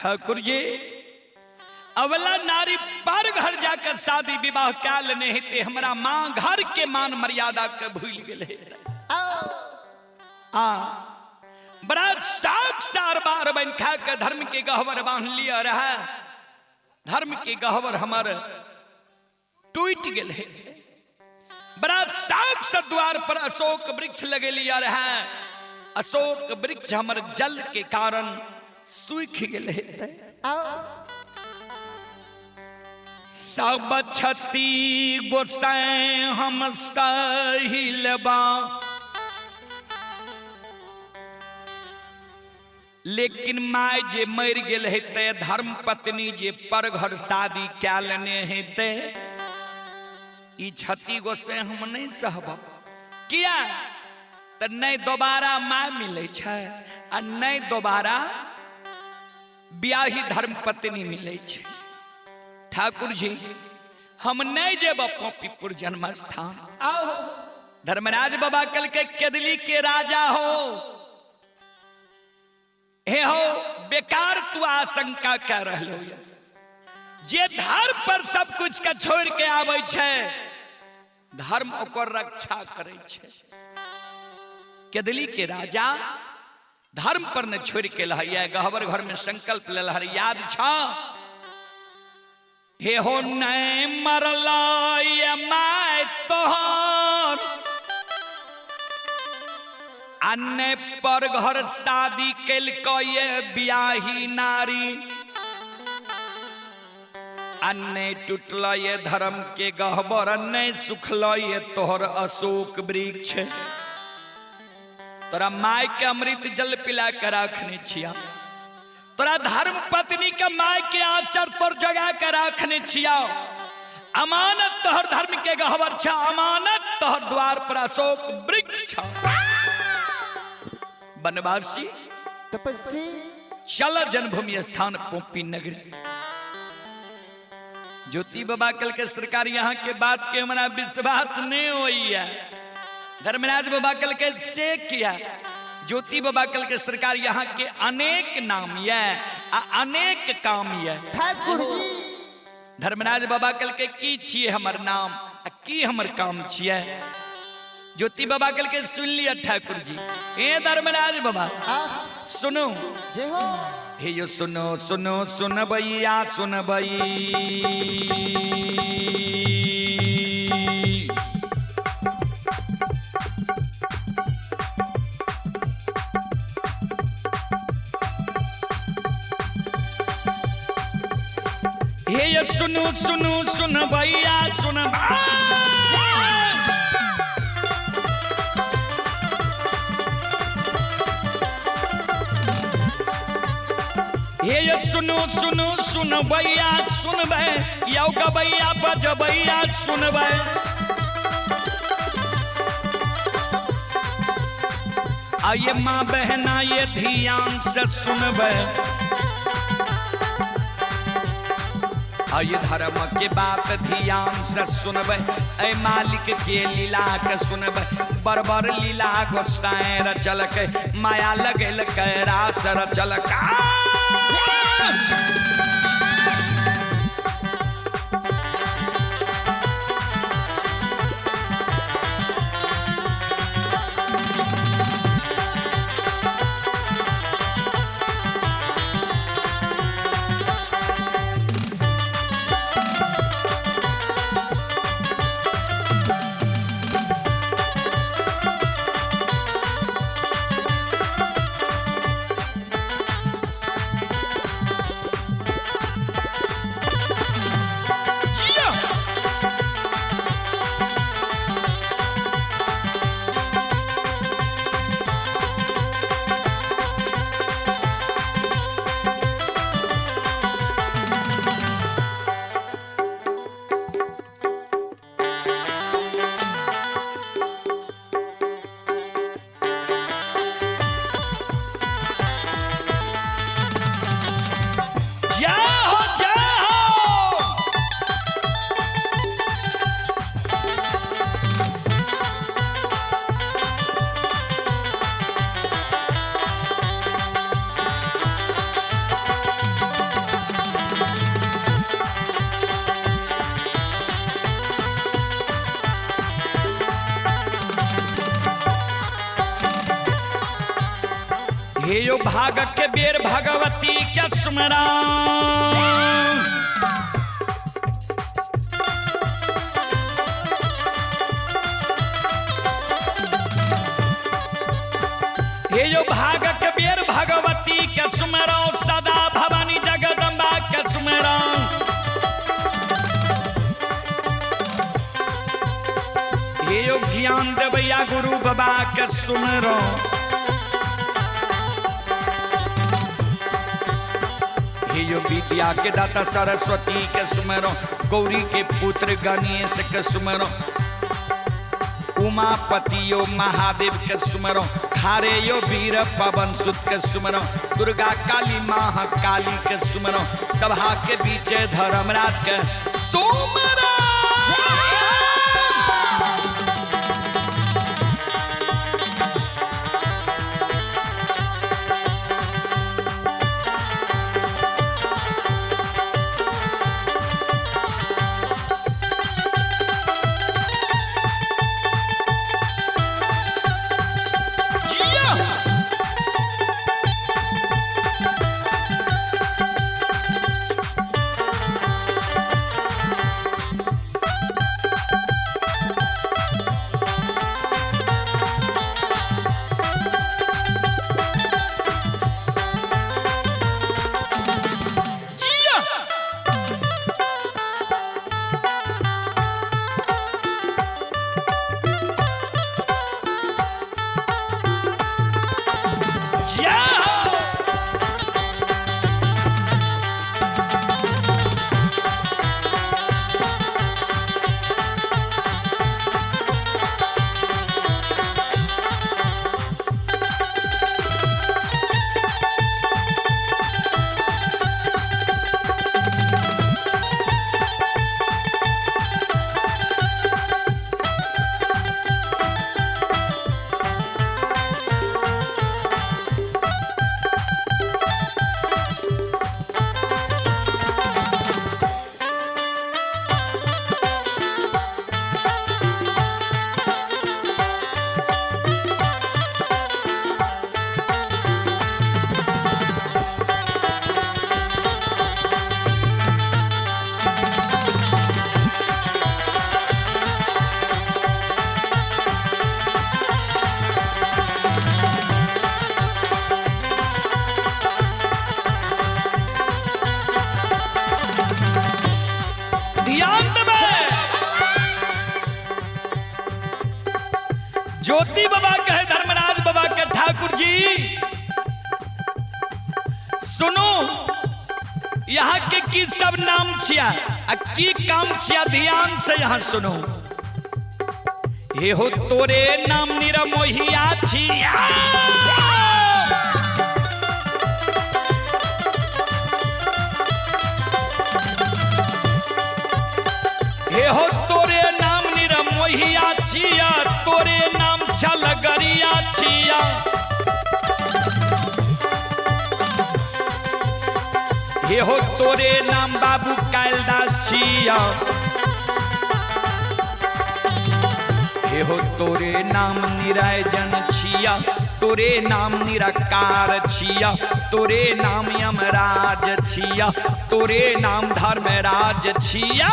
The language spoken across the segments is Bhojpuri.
ठाकुर जी अवला नारी पर घर जाकर शादी विवाह क्या लेने हेते हमारा माँ घर के मान मर्यादा के भूल गए। बड़ा साग सार बार बन खा के धर्म के गहवर बांध लिया रहा। धर्म के गहवर हमार टूट गए। बड़ा साग सा द्वार पर अशोक वृक्ष लगे लिया रहा। अशोक वृक्ष हमार जल के कारण सूख गए। सब छती गोसाई हम सहिलबा लेकिन माय जे मर गेल हेते धर्म पत्नी जे पर घर शादी क्या लेने हेते ई छती गोसाई हम नहीं सहब। किया तो नहीं दोबारा माय मिले छे आ नहीं दोबारा ब्याही धर्म पत्नी मिले छे। ठाकुर जी हम नहीं जेब पोपीपुर जन्म स्थान। धर्मराज बाबा कल के केदली के राजा हो हे हो बेकार तू आशंका कर रहे हो। जे धर्म पर सब कुछ का छोड़ के आवे छे धर्म ओकर रक्षा करे छे। केदली के राजा धर्म पर न छोड़ के लहैया गहवर घर में संकल्प ले लहर याद छा हे हो नहीं मरला ये माय तोहर अन्य पर घर शादी कैल ये ब्याही नारी अन्य टूटल ये धर्म के गहबर अन्य सुखल ये तोहर अशोक वृक्ष। तोरा माय के अमृत जल पिला के रखने छिया। तोरा धर्म पत्नी के माय के आचर तोर जगा के रखने छिया। अमानत तोहर धर्म के गहवर छा। अमानत तोहर द्वार पर अशोक वृक्ष छा। बनवासी तपस्वी चल जन्मभूमि स्थान पोपी नगरी। ज्योति बाबा कल के सरकार यहाँ के बात के हमारा विश्वास नहीं हुई है। धर्मराज बाबा कल के से किया ज्योति बाबा कल के सरकार यहाँ के अनेक नाम ये अनेक काम ये। ठाकुर जी धर्मराज बाबा कल के की छिए हमर नाम की हमर काम छिए। ज्योति बाबा कल के सुन लिया ठाकुर जी। ए धर्मराज बाबा सुनो जे हो हे यो सुनो सुनो सुन भैया सुन भई। हे यो सुनो सुनो सुन भैया सुन हे यो सुनो सुनो सुन भैया सुनबे यौ गबैया बजबैया सुनबे। आइए माँ बहना ये ध्यान से सुनबे। आइए धर्म के बात ध्यान से सुनबे। ऐ मालिक के लीला के सुनबे। बरबर लीला गोसाई रचल के माया लगल के रास रचल का। हे यो भाग के बेर भगवती के सुमरा हे यो भाग के बेर भगवती के सुमरा सदा भवानी जगदम्बा के सुमरा हे यो ज्ञान देवैया गुरु बाबा के सुमरा हे यो विद्या के दाता सरस्वती के सुमरो गौरी के पुत्र गणेश के सुमरो उमापति यो महादेव के सुमरो खारे यो वीर पवन सुत के सुमरो दुर्गा काली महाकाली के सुमरो सभा के बीच धर्मराज के सुमरो ज्योति बाबा कहे धर्मराज बाबा के ठाकुर जी सुनो यहाँ के की सब नाम छिया की काम छिया ध्यान से यहाँ सुनो ये हो तोरे नाम निरमोहिया छिया हे हो तोरे नाम निरमोहिया छिया तोरे नाम छलगरिया छिया हे हो तोरे नाम बाबू कैलदास छिया हे हो तोरे नाम निरंजन छिया तोरे नाम निराकार छिया तोरे नाम यमराज छिया तोरे नाम धर्मराज छिया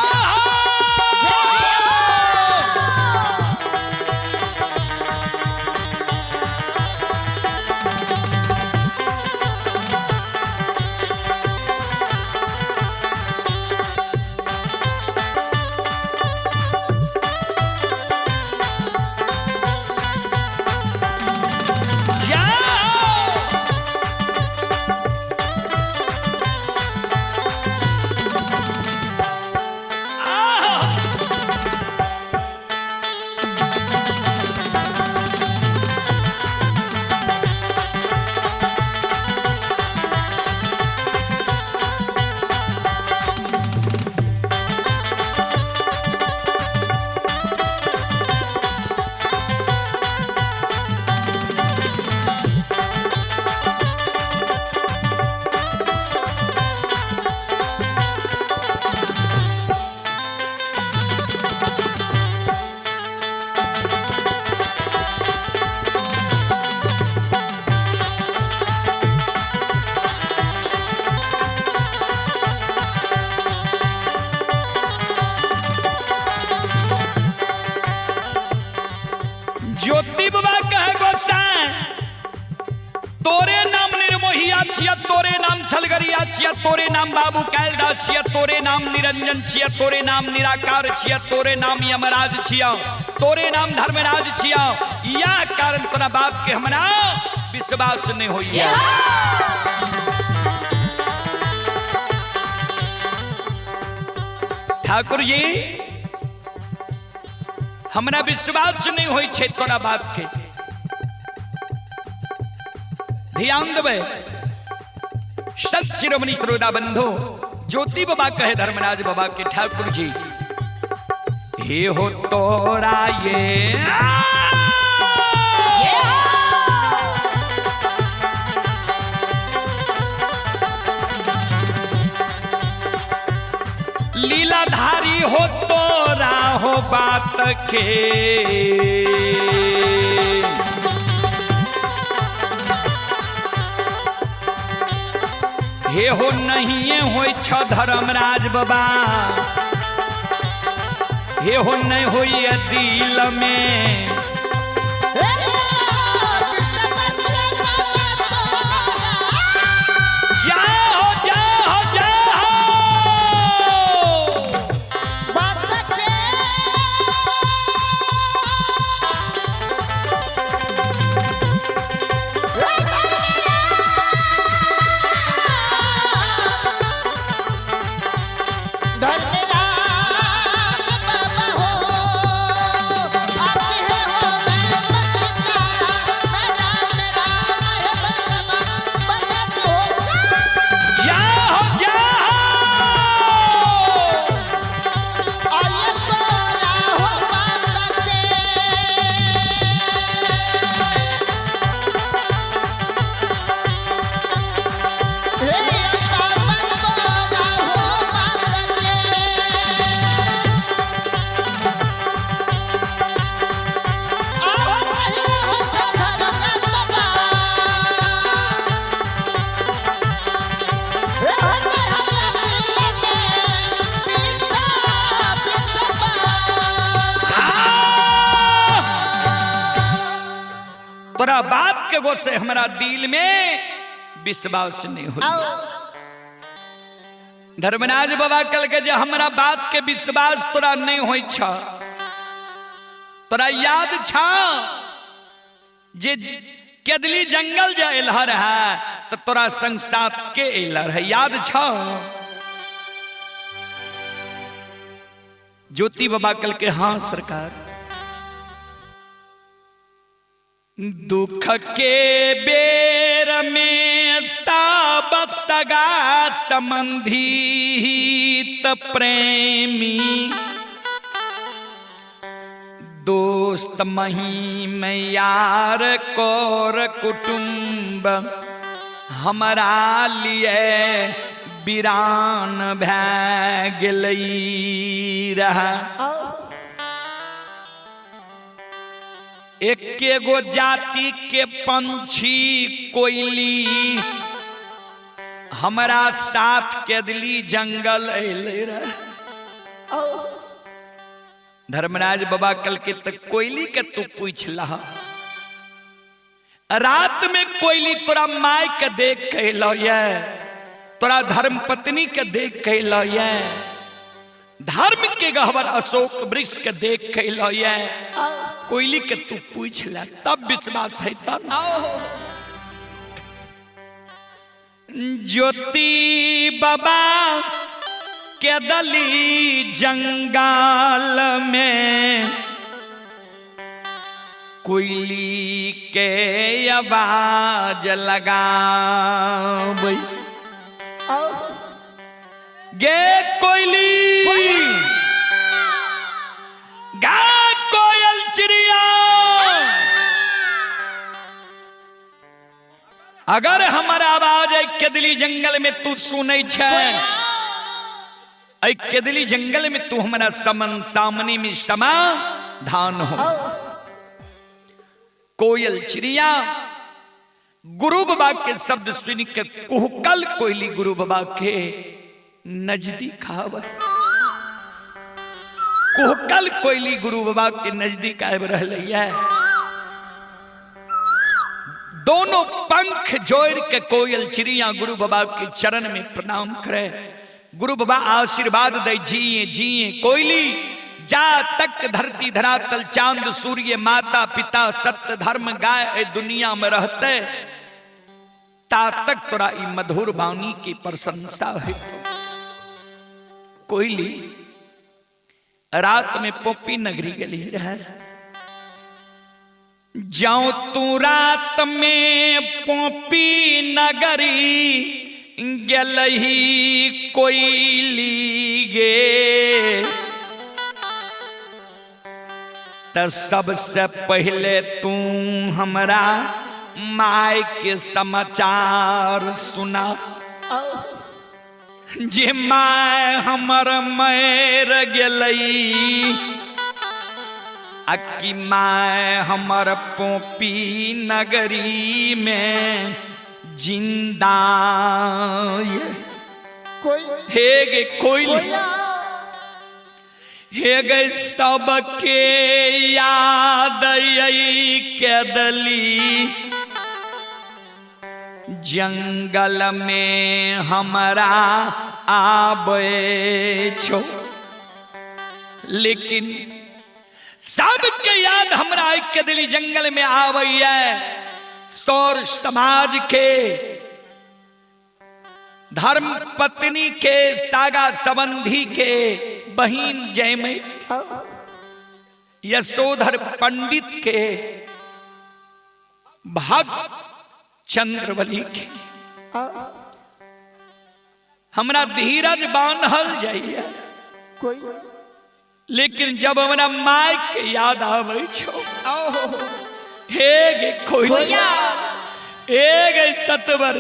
छिया तोरे नाम छलगरिया छिया तोरे नाम बाबू कैलदास छिया तोरे नाम निरंजन छिया तोरे नाम निराकार छिया तोरे नाम यमराज छिया तोरे नाम धर्मराज छिया या कारण तोरा बाप के हमरा विश्वास नहीं होइए। ठाकुर जी हमरा विश्वास नहीं होई छे तोरा बाप के। ध्यान देवे सत शिरोमणि श्रोता बंधु ज्योति बाबा कहे धर्मराज बाबा के ठाकुर जी हे हो तोरा ये लीलाधारी हो तोरा हो बात के हे हो नहीं होई छ धर्मराज बाबा हे हो नहीं होई दिल में जाओ जाओ जाओ तोरा बाप के गो से हमारा दिल में विश्वास नहीं हो। धर्मराज बाबा कल के जे हमारा बात के विश्वास तोरा नहीं होई छ तोरा याद छ जे केदली जंगल जे एलहर है तो तोरा संसाप के एलहर है याद छ। ज्योति बाबा कल के हाँ सरकार दुख के बेर में सब सगा संबंधी प्रेमी दोस्त मही में यार कोर कुटुंब हमारा लिए वीरान भै गेलई रहा। एक गो जाति के पंछी कोयली हमारा साथ केदली जंगल अले रहे। धर्मराज बाबा कल के तक कोयली के तू पूछ लहा रात में कोयली तोरा माय के देख के लो ये तोरा धर्म पत्नी के देख के लो ये धर्म के गहवर अशोक वृक्ष के देख के लो ये कोयली के तू पूछ ले तब विश्वास है तब ना हो। ज्योति बाबा के दली जंगल में कोयली के आवाज लगा गे कोयली गा कोयल चिड़िया अगर हमारा आवाज केदली जंगल में तू सुनै छै केदली जंगल में तू हमारा सामने में समाधान हो। कोयल चिड़िया गुरु बाबा के शब्द सुन के कुहकल कोयली गुरु बाबा के नजदीक आवे कुहकल कोयली गुरु बाबा के नजदीक आब रहलै है। दोनों पंख जोड़ के कोयल चिड़िया गुरु बाबा के चरण में प्रणाम करे। गुरु बाबा आशीर्वाद दे, जिए जिए कोयली, जा तक धरती धरातल चांद सूर्य माता पिता सत्य धर्म गाय ए दुनिया में रहते, ता तक तोरा ई मधुर वाणी की प्रशंसा है। कोयली रात में पोपी नगरी गली रहे, जाऊं तू रात में पोपी नगरी गलही कोयली गे, त सबसे पहले तू हमरा माय के समाचार सुना। जे माय हमर मैर गेलई, अक्की माय हमर पोपी नगरी में जिंदा। कोई हे गे कोयली, हे गे सबके याद आई के दली, जंगल में हमरा आबे छो। लेकिन सबके याद हमरा के दिली जंगल में आवे, सौर समाज के धर्म पत्नी के सागा संबंधी के बहिन जयमई, यशोधर पंडित के भक्त चंद्रवली के हमरा धीरज बांधल जाइए। कोई लेकिन जब हमरा माय के याद आवे छो, हे गे कोयली, हे गे सतवर।